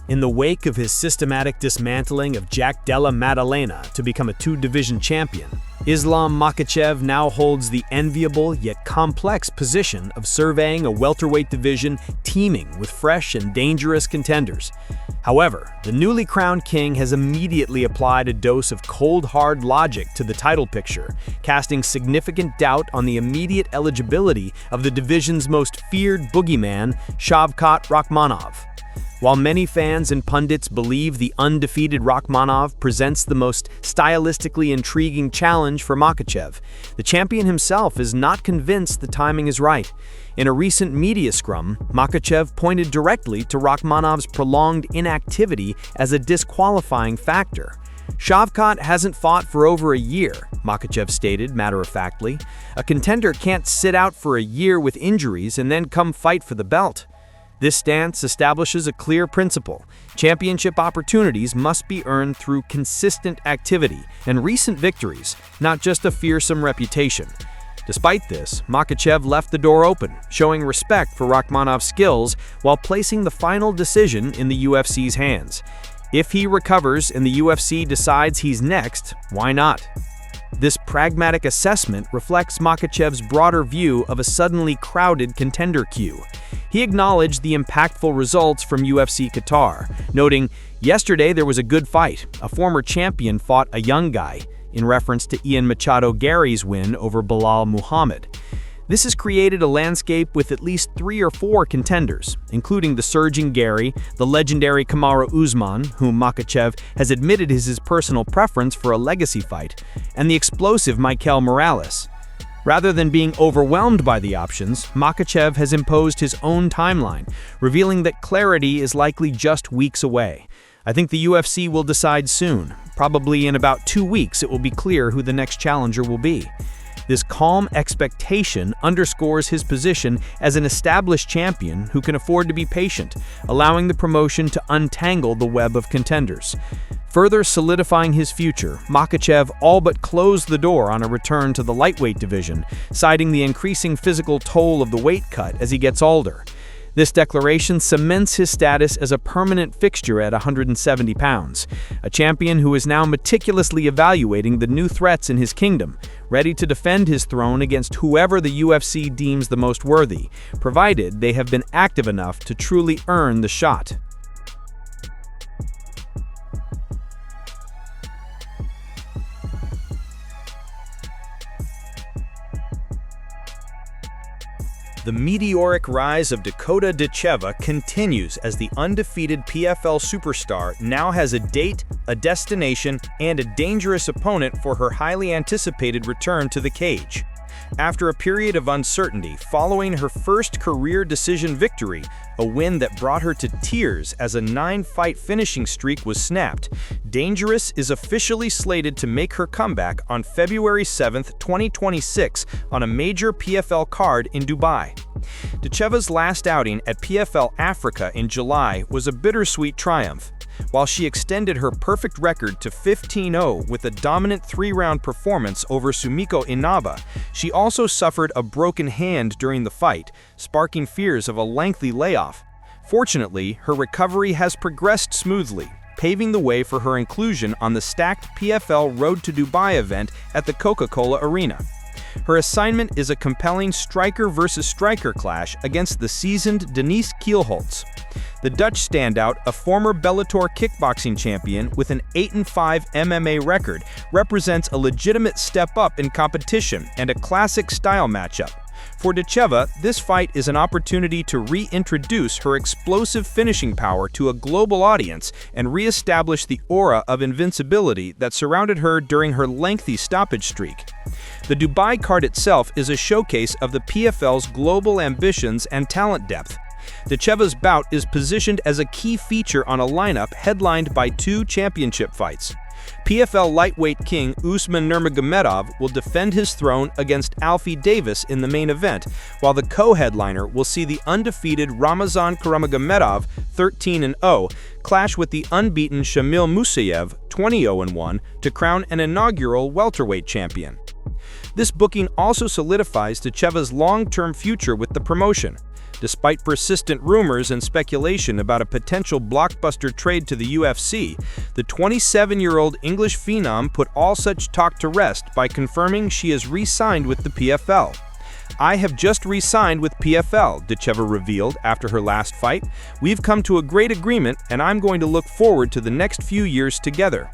In the wake of his systematic dismantling of Jack Della Maddalena to become a two-division champion, Islam Makhachev now holds the enviable yet complex position of surveying a welterweight division teeming with fresh and dangerous contenders. However, the newly crowned king has immediately applied a dose of cold hard logic to the title picture, casting significant doubt on the immediate eligibility of the division's most feared boogeyman, Shavkat Rakhmonov. While many fans and pundits believe the undefeated Rakhmonov presents the most stylistically intriguing challenge for Makachev, the champion himself is not convinced the timing is right. In a recent media scrum, Makachev pointed directly to Rakhmonov's prolonged inactivity as a disqualifying factor. Shavkat hasn't fought for over a year, Makachev stated matter-of-factly. A contender can't sit out for a year with injuries and then come fight for the belt. This stance establishes a clear principle. Championship opportunities must be earned through consistent activity and recent victories, not just a fearsome reputation. Despite this, Makachev left the door open, showing respect for Rakhmonov's skills while placing the final decision in the UFC's hands. If he recovers and the UFC decides he's next, why not? This pragmatic assessment reflects Makhachev's broader view of a suddenly crowded contender queue. He acknowledged the impactful results from UFC Qatar, noting, "Yesterday there was a good fight. A former champion fought a young guy," in reference to Ian Machado Gary's win over Bilal Muhammad. This has created a landscape with at least 3 or 4 contenders, including the surging Gary, the legendary Kamaru Usman, whom Makhachev has admitted is his personal preference for a legacy fight, and the explosive Michael Morales. Rather than being overwhelmed by the options, Makhachev has imposed his own timeline, revealing that clarity is likely just weeks away. "I think the UFC will decide soon. Probably in about 2 weeks it will be clear who the next challenger will be." This calm expectation underscores his position as an established champion who can afford to be patient, allowing the promotion to untangle the web of contenders. Further solidifying his future, Makhachev all but closed the door on a return to the lightweight division, citing the increasing physical toll of the weight cut as he gets older. This declaration cements his status as a permanent fixture at 170 pounds, a champion who is now meticulously evaluating the new threats in his kingdom, ready to defend his throne against whoever the UFC deems the most worthy, provided they have been active enough to truly earn the shot. The meteoric rise of Dakota Ditcheva continues as the undefeated PFL superstar now has a date, a destination, and a dangerous opponent for her highly anticipated return to the cage. After a period of uncertainty following her first career decision victory, a win that brought her to tears as a 9-fight finishing streak was snapped, Dangerous is officially slated to make her comeback on February 7, 2026 on a major PFL card in Dubai. Ditcheva's last outing at PFL Africa in July was a bittersweet triumph. While she extended her perfect record to 15-0 with a dominant 3-round performance over Sumiko Inaba, she also suffered a broken hand during the fight, sparking fears of a lengthy layoff. Fortunately, her recovery has progressed smoothly, paving the way for her inclusion on the stacked PFL Road to Dubai event at the Coca-Cola Arena. Her assignment is a compelling striker versus striker clash against the seasoned Denise Kielholtz. The Dutch standout, a former Bellator kickboxing champion with an 8-5 MMA record, represents a legitimate step up in competition and a classic style matchup. For Ditcheva, this fight is an opportunity to reintroduce her explosive finishing power to a global audience and reestablish the aura of invincibility that surrounded her during her lengthy stoppage streak. The Dubai card itself is a showcase of the PFL's global ambitions and talent depth. Ditcheva's bout is positioned as a key feature on a lineup headlined by 2 championship fights. PFL lightweight king Usman Nurmagomedov will defend his throne against Alfie Davis in the main event, while the co-headliner will see the undefeated Ramazan Karamagomedov, 13-0, clash with the unbeaten Shamil Musayev, 20-1, to crown an inaugural welterweight champion. This booking also solidifies Ditcheva's long-term future with the promotion. Despite persistent rumors and speculation about a potential blockbuster trade to the UFC, the 27-year-old English phenom put all such talk to rest by confirming she has re-signed with the PFL. "I have just re-signed with PFL," Ditcheva revealed after her last fight. "We've come to a great agreement, and I'm going to look forward to the next few years together."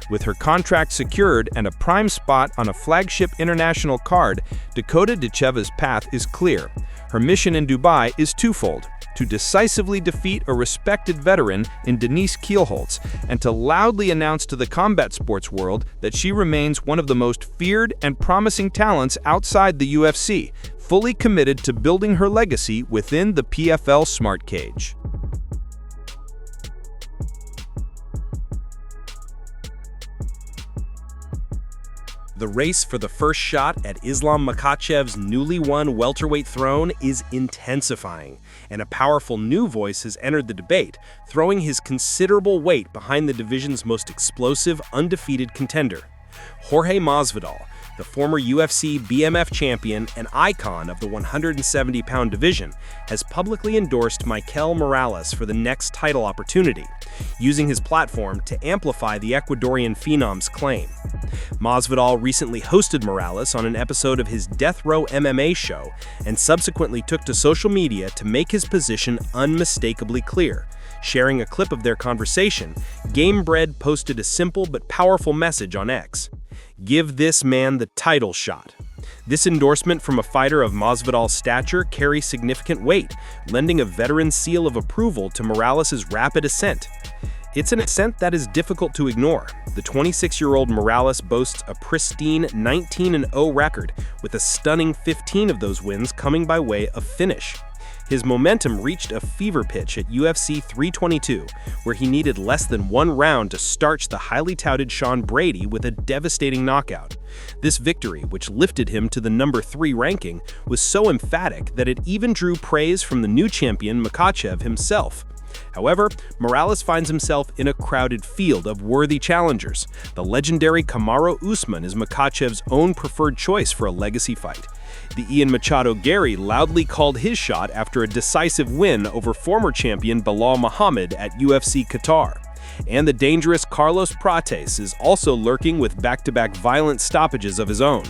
With her contract secured and a prime spot on a flagship international card, Dakota Ditcheva's path is clear. Her mission in Dubai is twofold: to decisively defeat a respected veteran in Denise Kielholtz, and to loudly announce to the combat sports world that she remains one of the most feared and promising talents outside the UFC, fully committed to building her legacy within the PFL smart cage. The race for the first shot at Islam Makhachev's newly won welterweight throne is intensifying, and a powerful new voice has entered the debate, throwing his considerable weight behind the division's most explosive, undefeated contender. Jorge Masvidal, the former UFC BMF champion and icon of the 170-pound division, has publicly endorsed Mikael Morales for the next title opportunity, using his platform to amplify the Ecuadorian phenom's claim. Masvidal recently hosted Morales on an episode of his Death Row MMA show and subsequently took to social media to make his position unmistakably clear. Sharing a clip of their conversation, Gamebred posted a simple but powerful message on X: "Give this man the title shot." This endorsement from a fighter of Masvidal's stature carries significant weight, lending a veteran seal of approval to Morales' rapid ascent. It's an ascent that is difficult to ignore. The 26-year-old Morales boasts a pristine 19-0 record, with a stunning 15 of those wins coming by way of finish. His momentum reached a fever pitch at UFC 322, where he needed less than one round to starch the highly touted Sean Brady with a devastating knockout. This victory, which lifted him to the number 3 ranking, was so emphatic that it even drew praise from the new champion Makachev himself. However, Morales finds himself in a crowded field of worthy challengers. The legendary Kamaru Usman is Makhachev's own preferred choice for a legacy fight. The Ian Machado Gary loudly called his shot after a decisive win over former champion Belal Muhammad at UFC Qatar. And the dangerous Carlos Prates is also lurking with back-to-back violent stoppages of his own.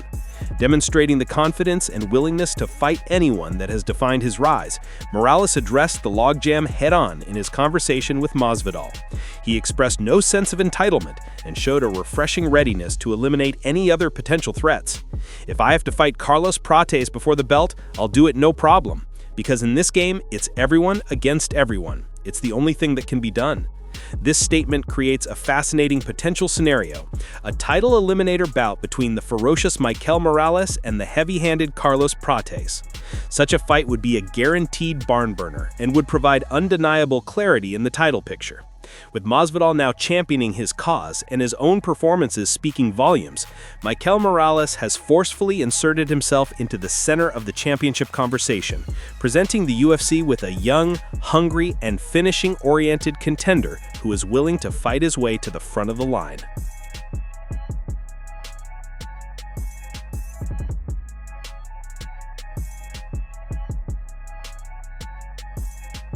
Demonstrating the confidence and willingness to fight anyone that has defined his rise, Morales addressed the logjam head-on in his conversation with Masvidal. He expressed no sense of entitlement and showed a refreshing readiness to eliminate any other potential threats. "If I have to fight Carlos Prates before the belt, I'll do it no problem, because in this game, it's everyone against everyone. It's the only thing that can be done." This statement creates a fascinating potential scenario: a title eliminator bout between the ferocious Mikael Morales and the heavy-handed Carlos Prates. Such a fight would be a guaranteed barn burner and would provide undeniable clarity in the title picture. With Masvidal now championing his cause and his own performances speaking volumes, Mikael Morales has forcefully inserted himself into the center of the championship conversation, presenting the UFC with a young, hungry, and finishing-oriented contender who is willing to fight his way to the front of the line.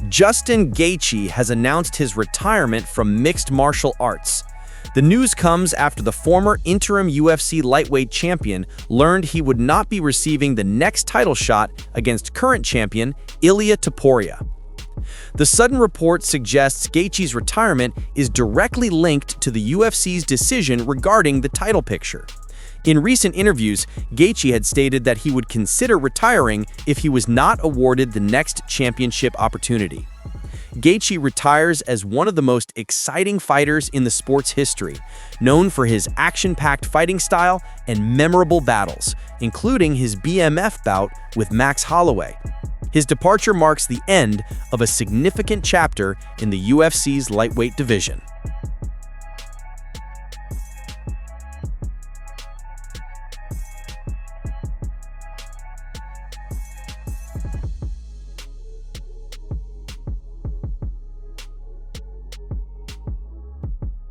Justin Gaethje has announced his retirement from mixed martial arts. The news comes after the former interim UFC lightweight champion learned he would not be receiving the next title shot against current champion Ilia Topuria. The sudden report suggests Gaethje's retirement is directly linked to the UFC's decision regarding the title picture. In recent interviews, Gaethje had stated that he would consider retiring if he was not awarded the next championship opportunity. Gaethje retires as one of the most exciting fighters in the sport's history, known for his action-packed fighting style and memorable battles, including his BMF bout with Max Holloway. His departure marks the end of a significant chapter in the UFC's lightweight division.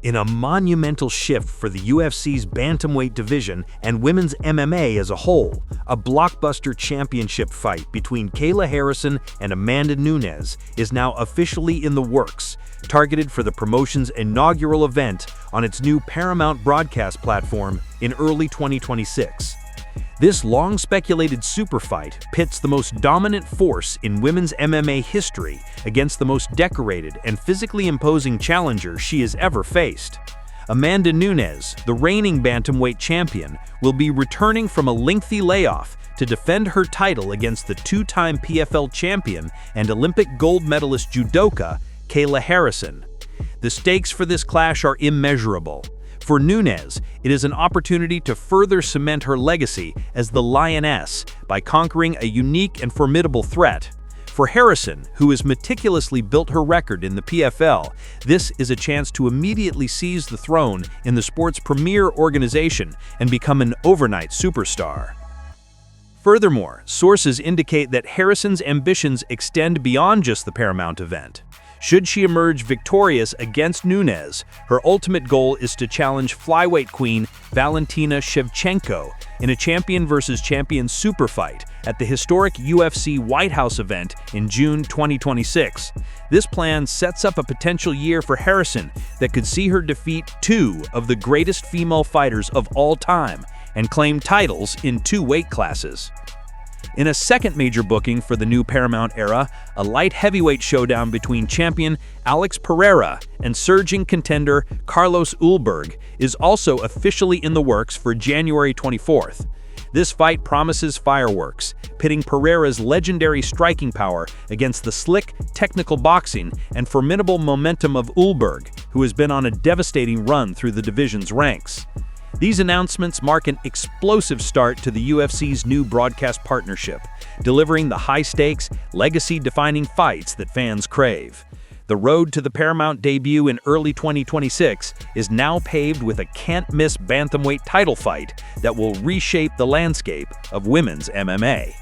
In a monumental shift for the UFC's bantamweight division and women's MMA as a whole, a blockbuster championship fight between Kayla Harrison and Amanda Nunes is now officially in the works, targeted for the promotion's inaugural event on its new Paramount broadcast platform in early 2026. This long-speculated super fight pits the most dominant force in women's MMA history against the most decorated and physically imposing challenger she has ever faced. Amanda Nunes, the reigning bantamweight champion, will be returning from a lengthy layoff to defend her title against the two-time PFL champion and Olympic gold medalist judoka, Kayla Harrison. The stakes for this clash are immeasurable. For Nunes, it is an opportunity to further cement her legacy as the Lioness by conquering a unique and formidable threat. For Harrison, who has meticulously built her record in the PFL, this is a chance to immediately seize the throne in the sport's premier organization and become an overnight superstar. Furthermore, sources indicate that Harrison's ambitions extend beyond just the Paramount event. Should she emerge victorious against Nunes, her ultimate goal is to challenge flyweight queen Valentina Shevchenko in a champion versus champion super fight at the historic UFC White House event in June 2026. This plan sets up a potential year for Harrison that could see her defeat two of the greatest female fighters of all time and claim titles in two weight classes. In a second major booking for the new Paramount era, a light heavyweight showdown between champion Alex Pereira and surging contender Carlos Ulberg is also officially in the works for January 24th. This fight promises fireworks, pitting Pereira's legendary striking power against the slick, technical boxing and formidable momentum of Ulberg, who has been on a devastating run through the division's ranks. These announcements mark an explosive start to the UFC's new broadcast partnership, delivering the high-stakes, legacy-defining fights that fans crave. The road to the Paramount debut in early 2026 is now paved with a can't-miss bantamweight title fight that will reshape the landscape of women's MMA.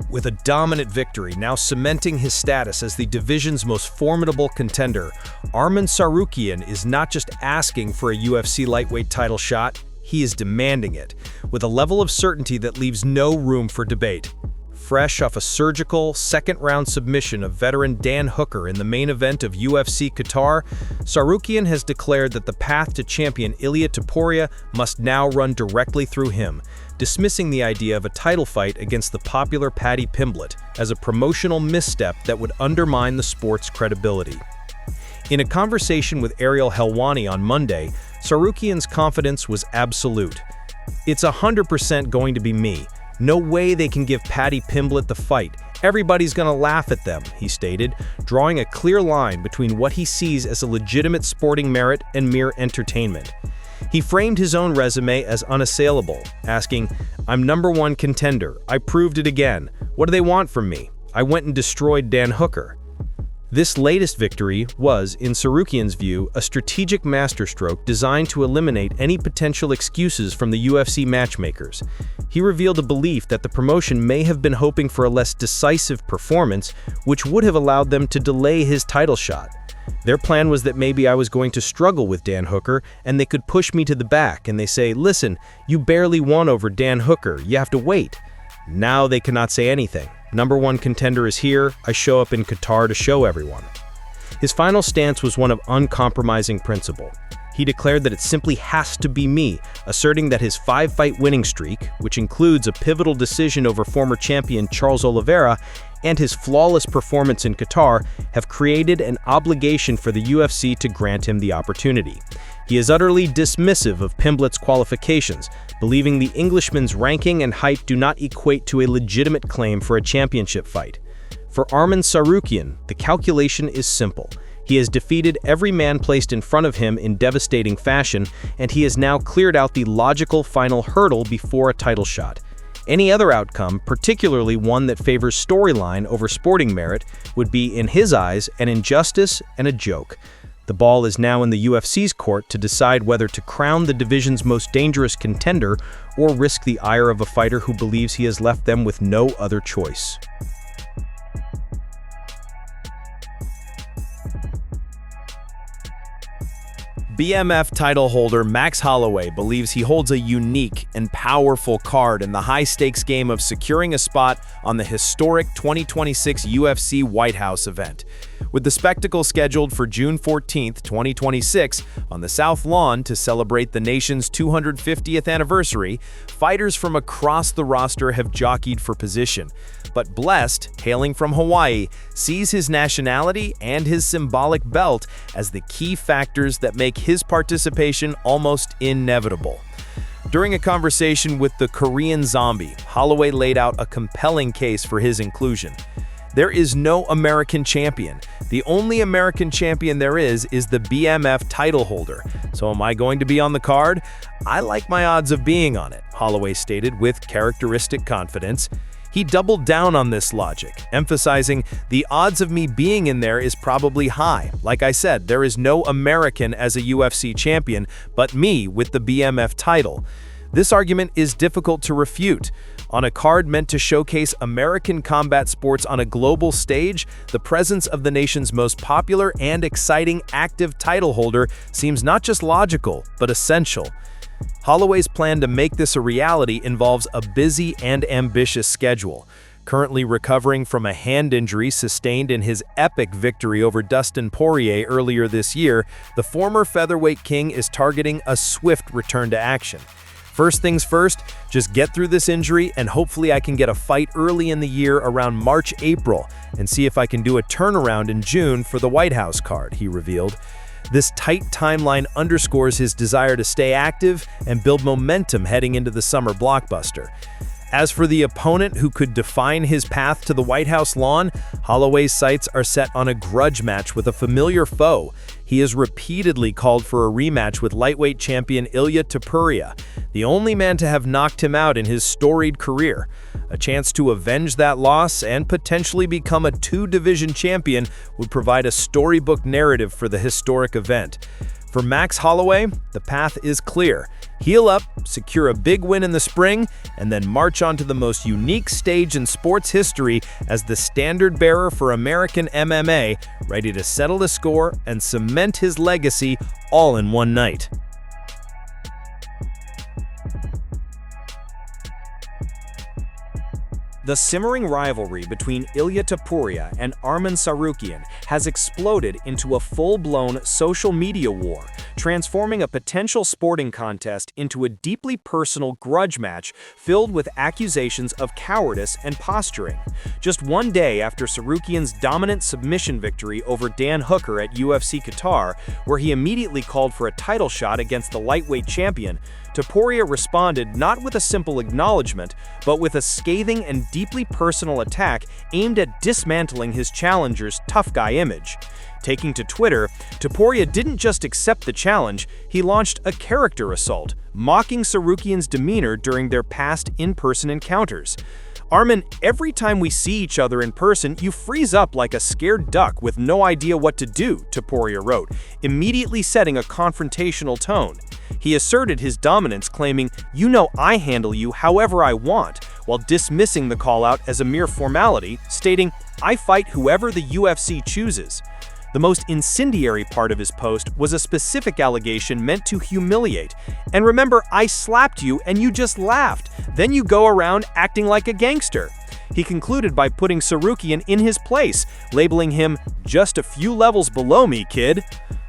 With a dominant victory now cementing his status as the division's most formidable contender, Arman Tsarukyan is not just asking for a UFC lightweight title shot, he is demanding it, with a level of certainty that leaves no room for debate. Fresh off a surgical, second-round submission of veteran Dan Hooker in the main event of UFC Qatar, Tsarukyan has declared that the path to champion Ilia Topuria must now run directly through him, dismissing the idea of a title fight against the popular Paddy Pimblett as a promotional misstep that would undermine the sport's credibility. In a conversation with Ariel Helwani on Monday, Tsarukyan's confidence was absolute. "It's 100% going to be me. No way they can give Paddy Pimblett the fight. Everybody's gonna laugh at them," he stated, drawing a clear line between what he sees as a legitimate sporting merit and mere entertainment. He framed his own resume as unassailable, asking, "I'm #1 contender. I proved it again. What do they want from me? I went and destroyed Dan Hooker." This latest victory was, in Tsarukyan's view, a strategic masterstroke designed to eliminate any potential excuses from the UFC matchmakers. He revealed a belief that the promotion may have been hoping for a less decisive performance, which would have allowed them to delay his title shot. Their plan was that maybe I was going to struggle with Dan Hooker and they could push me to the back and they say, "Listen, you barely won over Dan Hooker, you have to wait." Now they cannot say anything. #1 contender is here, I show up in Qatar to show everyone. His final stance was one of uncompromising principle. He declared that it simply has to be me, asserting that his 5-fight winning streak, which includes a pivotal decision over former champion Charles Oliveira, and his flawless performance in Qatar, have created an obligation for the UFC to grant him the opportunity. He is utterly dismissive of Pimblett's qualifications, believing the Englishman's ranking and height do not equate to a legitimate claim for a championship fight. For Arman Tsarukyan, the calculation is simple. He has defeated every man placed in front of him in devastating fashion, and he has now cleared out the logical final hurdle before a title shot. Any other outcome, particularly one that favors storyline over sporting merit, would be, in his eyes, an injustice and a joke. The ball is now in the UFC's court to decide whether to crown the division's most dangerous contender or risk the ire of a fighter who believes he has left them with no other choice. BMF title holder Max Holloway believes he holds a unique and powerful card in the high-stakes game of securing a spot on the historic 2026 UFC White House event. With the spectacle scheduled for June 14, 2026, on the South Lawn to celebrate the nation's 250th anniversary, fighters from across the roster have jockeyed for position. But Blessed, hailing from Hawaii, sees his nationality and his symbolic belt as the key factors that make his participation almost inevitable. During a conversation with the Korean Zombie, Holloway laid out a compelling case for his inclusion. There is no American champion. The only American champion there is the BMF title holder. So am I going to be on the card? I like my odds of being on it, Holloway stated with characteristic confidence. He doubled down on this logic, emphasizing the odds of me being in there is probably high. Like I said, there is no American as a UFC champion, but me with the BMF title. This argument is difficult to refute. On a card meant to showcase American combat sports on a global stage, the presence of the nation's most popular and exciting active title holder seems not just logical, but essential. Holloway's plan to make this a reality involves a busy and ambitious schedule. Currently recovering from a hand injury sustained in his epic victory over Dustin Poirier earlier this year, the former featherweight king is targeting a swift return to action. First things first, just get through this injury and hopefully I can get a fight early in the year around March-April and see if I can do a turnaround in June for the White House card, he revealed. This tight timeline underscores his desire to stay active and build momentum heading into the summer blockbuster. As for the opponent who could define his path to the White House lawn, Holloway's sights are set on a grudge match with a familiar foe. He has repeatedly called for a rematch with lightweight champion Ilia Topuria, the only man to have knocked him out in his storied career. A chance to avenge that loss and potentially become a two-division champion would provide a storybook narrative for the historic event. For Max Holloway, the path is clear. Heal up, secure a big win in the spring, and then march on to the most unique stage in sports history as the standard-bearer for American MMA, ready to settle the score and cement his legacy all in one night. The simmering rivalry between Ilia Topuria and Arman Tsarukyan has exploded into a full-blown social media war, transforming a potential sporting contest into a deeply personal grudge match filled with accusations of cowardice and posturing. Just one day after Tsarukyan's dominant submission victory over Dan Hooker at UFC Qatar, where he immediately called for a title shot against the lightweight champion, Topuria responded not with a simple acknowledgement, but with a scathing and deeply personal attack aimed at dismantling his challenger's tough guy image. Taking to Twitter, Topuria didn't just accept the challenge, he launched a character assault, mocking Tsarukyan's demeanor during their past in-person encounters. Arman, every time we see each other in person, you freeze up like a scared duck with no idea what to do, Topuria wrote, immediately setting a confrontational tone. He asserted his dominance, claiming, "You know I handle you however I want," while dismissing the call-out as a mere formality, stating, "I fight whoever the UFC chooses." The most incendiary part of his post was a specific allegation meant to humiliate. "And remember, I slapped you and you just laughed. Then you go around acting like a gangster." He concluded by putting Tsarukyan in his place, labeling him, "Just a few levels below me, kid."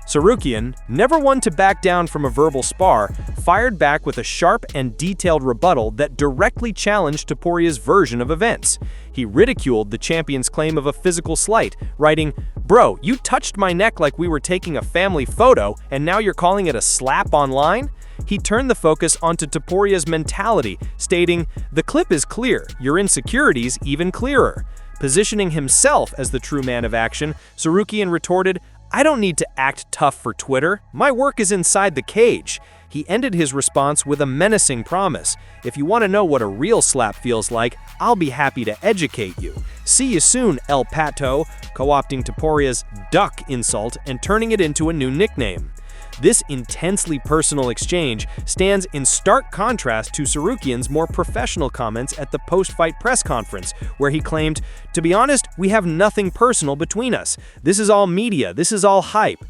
Tsarukyan, never one to back down from a verbal spar, fired back with a sharp and detailed rebuttal that directly challenged Topuria's version of events. He ridiculed the champion's claim of a physical slight, writing, "Bro, you touched my neck like we were taking a family photo, and now you're calling it a slap online?" He turned the focus onto Topuria's mentality, stating, "The clip is clear, your insecurities even clearer." Positioning himself as the true man of action, Tsarukyan retorted, "I don't need to act tough for Twitter. My work is inside the cage." He ended his response with a menacing promise. "If you want to know what a real slap feels like, I'll be happy to educate you. See you soon, El Pato," co-opting Topuria's duck insult and turning it into a new nickname. This intensely personal exchange stands in stark contrast to Tsarukyan's more professional comments at the post-fight press conference, where he claimed, "To be honest, we have nothing personal between us. This is all media, this is all hype."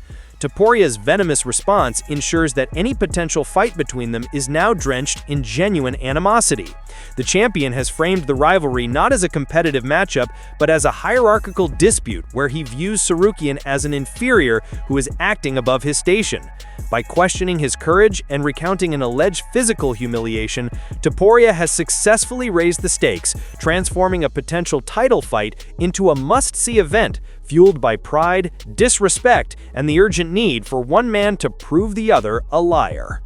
Topuria's venomous response ensures that any potential fight between them is now drenched in genuine animosity. The champion has framed the rivalry not as a competitive matchup, but as a hierarchical dispute where he views Tsarukyan as an inferior who is acting above his station. By questioning his courage and recounting an alleged physical humiliation, Topuria has successfully raised the stakes, transforming a potential title fight into a must-see event, fueled by pride, disrespect, and the urgent need for one man to prove the other a liar.